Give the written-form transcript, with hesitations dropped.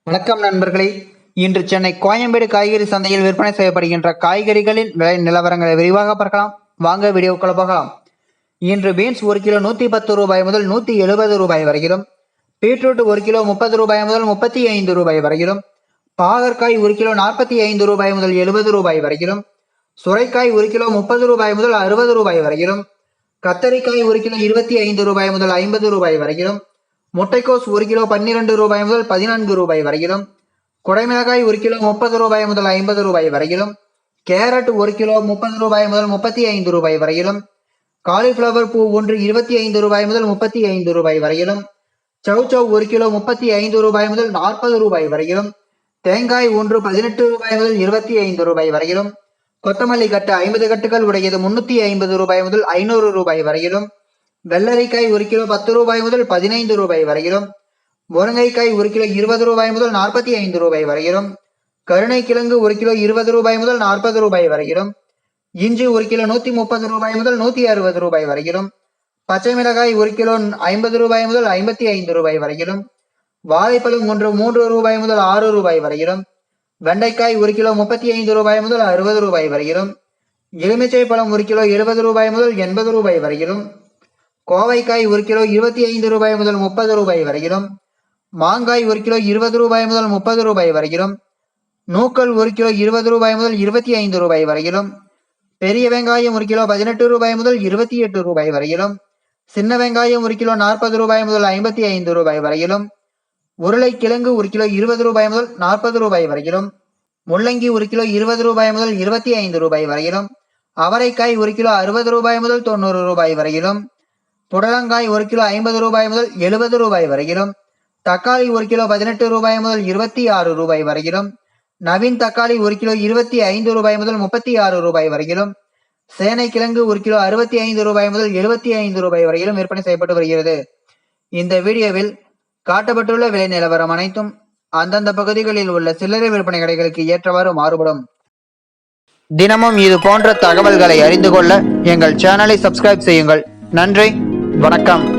வணக்கம் நண்பர்களே. இன்று சென்னை கோயம்பேடு காய்கறி சந்தையில் விற்பனை செய்யப்படுகின்ற காய்கறிகளின் விலை நிலவரங்களை விரிவாக பார்க்கலாம். வாங்க வீடியோக்குள்ள போகலாம். இன்று பீன்ஸ் 1 கிலோ 110 ரூபாய் முதல் 170 ரூபாய் வரையிலும், பீட்ரூட் 1 கிலோ 30 ரூபாய் முதல் 35 ரூபாய் வரையிலும், பாகற்காய் 1 கிலோ 45 ரூபாய் முதல் 70 ரூபாய் வரையிலும், சுரைக்காய் 1 கிலோ 30 ரூபாய் முதல் 60 ரூபாய் வரையிலும், கத்தரிக்காய் 1 கிலோ 25 ரூபாய் முதல் 50 ரூபாய் வரையிலும், முட்டைக்கோஸ் 1 கிலோ 12 ரூபாய் முதல் 14 ரூபாய் வரையிலும், குடைமிளகாய் 1 கிலோ 30 ரூபாய் முதல் 50 ரூபாய் வரையிலும், கேரட் 1 கிலோ 30 ரூபாய் முதல் 35 ரூபாய் வரையிலும், காலிஃபிளவர் பூ 1 25 ரூபாய் முதல் 35 ரூபாய் வரையிலும், சௌச்சவ் 1 கிலோ 35 ரூபாய் முதல் 40 ரூபாய் வரையிலும், தேங்காய் 1 18 ரூபாய் முதல் 25 ரூபாய் வரையிலும், கொத்தமல்லி கட்டு 50 கட்டுகள் உடையது 350 ரூபாய் முதல் 500 ரூபாய் வரையிலும், வெள்ளரிக்காய் 1 கிலோ 10 ரூபாய் முதல் 15 ரூபாய் வரையிலும், முருங்கைக்காய் 1 கிலோ 20 ரூபாய் முதல் 45 ரூபாய் வரையிலும், கருணைக்கிழங்கு 1 கிலோ 20 ரூபாய் முதல் 40 ரூபாய் வரையிலும், இஞ்சி 1 கிலோ 130 ரூபாய் முதல் 160 ரூபாய் வரையிலும், பச்சை மிளகாய் 1 கிலோ 50 ரூபாய் முதல் 55 ரூபாய் வரையிலும், வாழைப்பழம் 3 ரூபாய் முதல் 6 ரூபாய் வரையிலும், வெண்டைக்காய் 1 கிலோ 35 ரூபாய் முதல் 60 ரூபாய் வரையிலும், எலுமிச்சை பழம் 1 கிலோ 70 ரூபாய் முதல் 80 ரூபாய் வரையிலும், கோவைக்காய் 1 கிலோ 25 ரூபாய் முதல் 30 ரூபாய் வரையிலும், மாங்காய் 1 கிலோ 20 ரூபாய் முதல் 30 ரூபாய் வரையிலும், நூக்கல் 1 கிலோ 20 ரூபாய் முதல் 25 ரூபாய் வரையிலும், பெரிய வெங்காயம் 1 கிலோ 18 ரூபாய் முதல் 28 ரூபாய் வரையிலும், சின்ன வெங்காயம் 1 கிலோ 40 ரூபாய் முதல் 55 ரூபாய் வரையிலும், உருளைக்கிழங்கு 1 கிலோ 20 ரூபாய் முதல் 40 ரூபாய் வரையிலும், முள்ளங்கி 1 கிலோ 20 ரூபாய் முதல் 25 ரூபாய் வரையிலும், அவரைக்காய் 1 கிலோ 60 ரூபாய் முதல் 90 ரூபாய் வரையிலும், புடலங்காய் 1 கிலோ 50 ரூபாய் முதல் 70 ரூபாய் வரையிலும், தக்காளி 1 கிலோ 18 ரூபாய் முதல் 26 ரூபாய் வரையிலும், நவீன் தக்காளி 1 கிலோ 25 ரூபாய் முதல் 36 ரூபாய் வரையிலும், சேனைக்கிழங்கு 1 கிலோ 65 ரூபாய் முதல் 75 ரூபாய் வரையிலும் விற்பனை செய்யப்பட்டு வருகிறது. இந்த வீடியோவில் காட்டப்பட்டுள்ள விலை நிலவரம் அனைத்தும் அந்தந்த பகுதிகளில் உள்ள சில்லறை விற்பனை கடைகளுக்கு ஏற்றவாறு மாறுபடும். தினமும் இது போன்ற தகவல்களை அறிந்து கொள்ள எங்கள் சேனலை சப்ஸ்கிரைப் செய்யுங்கள். நன்றி, வணக்கம்.